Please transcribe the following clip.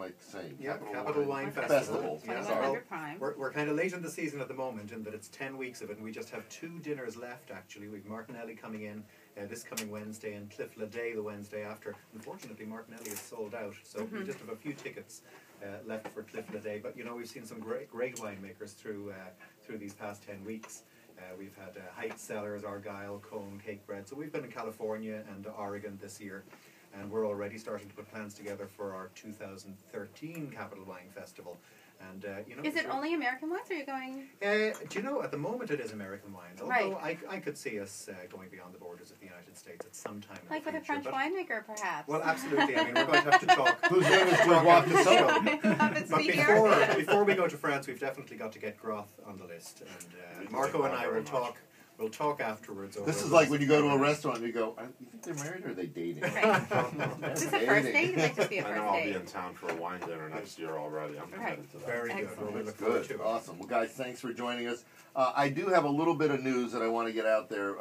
like saying. Yeah, Capital Wine Festival. Yeah. 2100 Prime. We're kind of late in the season at the moment in that it's 10 weeks of it, and we just have 2 dinners left, actually. We've Martinelli coming in this coming Wednesday and Cliff Leday the Wednesday after. Unfortunately, Martinelli is sold out, so we just have a few tickets left for Cliff Leday. But, you know, we've seen some great winemakers through these past 10 weeks. We've had Heights Cellars, Argyle, Cone, Cake Bread. So we've been in California and Oregon this year. And we're already starting to put plans together for our 2013 Capital Wine Festival. And you know, Is it only American wines, or are you going? do you know, at the moment it is American wine. Although Right. I could see us going beyond the borders of the United States at some time in Like the with a future. French winemaker, perhaps. Well, absolutely. I mean, we're going to have to talk. Whose name is talk Grégoire after the show. Have it But speak here. before we go to France, we've definitely got to get Groth on the list. And Marco and I will talk. We'll talk afterwards. This is like when you go to a restaurant and you go, you think they're married or are they dating? Right. Is this a first date? It might just be a I first know I'll be date. in town for a wine dinner next year already. I'm committed to that. Very good. Excellent. Well, we look forward to Good, it. awesome. Well, guys, thanks for joining us. I do have a little bit of news that I want to get out there.